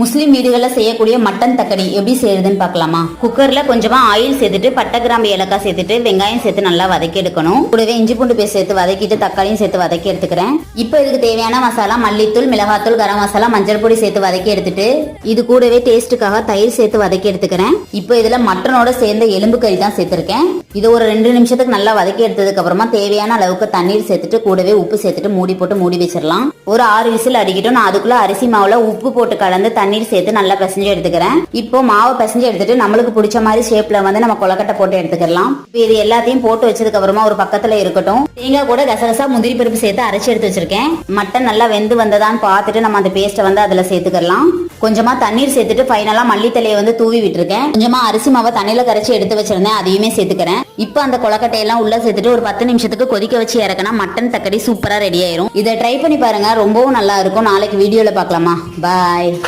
முஸ்லீம் வீடுகளில் செய்யக்கூடிய மட்டன் தக்கடி எப்படி செய்யறதுன்னு பார்க்கலாமா. குக்கர்ல கொஞ்சமா ஆயில் சேர்த்துட்டு பட்டை கிராம்பு ஏலக்காய் சேர்த்துட்டு வெங்காயம் சேர்த்து நல்லா வதக்கி எடுக்கணும். கூடவே இஞ்சி பூண்டு பேஸ்ட் சேர்த்து வதக்கிட்டு தக்காளியும் சேர்த்து வதக்கி எடுத்துக்கிறேன். இப்போ இதுக்கு தேவையான மசாலா மல்லித்தூள், மிளகாத்தூள், கரம் மசாலா, மஞ்சள் பொடி சேர்த்து வதக்கி எடுத்துட்டு இது கூடவே டேஸ்ட்டுக்காக தயிர் சேர்த்து வதக்கி எடுத்துக்கிறேன். இப்போ இதுல மட்டனோட சேர்ந்த எலும்பு கறி தான் சேர்த்திருக்கேன். இது ஒரு 2 நிமிஷத்துக்கு நல்லா வதக்கி எடுத்ததுக்கு அப்புறமா தேவையான அளவுக்கு தண்ணீர் சேர்த்துட்டு கூடவே உப்பு சேர்த்துட்டு மூடி போட்டு மூடி வச்சிடலாம். ஒரு 6 விசில் அடிக்கட்டும். நான் அதுக்குள்ள அரிசி மாவுல உப்பு போட்டு கலந்து தண்ணீர் சேர்த்து நல்லா பிசைஞ்சு எடுத்துக்கிறேன். இப்போ மாவை பிசைஞ்சு எடுத்துட்டு நம்மளுக்கு பிடிச்ச மாதிரி ஷேப்ல வந்து நம்ம கொலக்கட்டை போட்டு எடுத்துக்கலாம். இப்போ இது எல்லாத்தையும் போட்டு வச்சதுக்கு அப்புறமா ஒரு பக்கத்துல இருக்கட்டும். தேங்காய் கூட கசகசா முந்திரி பருப்பு சேர்த்து அரைச்சி எடுத்து வச்சிருக்கேன். மட்டன் நல்லா வெந்து வந்ததான்னு பார்த்துட்டு நம்ம அந்த பேஸ்ட்டை வந்து அதுல சேர்த்துக்கலாம். கொஞ்சமா தண்ணீர் சேர்த்துட்டு ஃபைனலா மல்லித்தலையை வந்து தூவி விட்டுருக்கேன். கொஞ்சமா அரிசி மாவை தண்ணியில கரைச்சி எடுத்து வச்சிருந்தேன், அதையுமே சேர்த்துக்கிறேன். இப்போ அந்த கொலக்கட்டையெல்லாம் உள்ள சேர்த்துட்டு ஒரு 10 நிமிஷத்துக்கு கொதிக்க வச்சு இறக்கினா மட்டன் தக்கடி சூப்பரா ரெடி ஆயிரும். இதை ட்ரை பண்ணி பாருங்க, ரொம்பவும் நல்லா இருக்கும். நாளைக்கு வீடியோல பார்க்கலாமா. பாய்.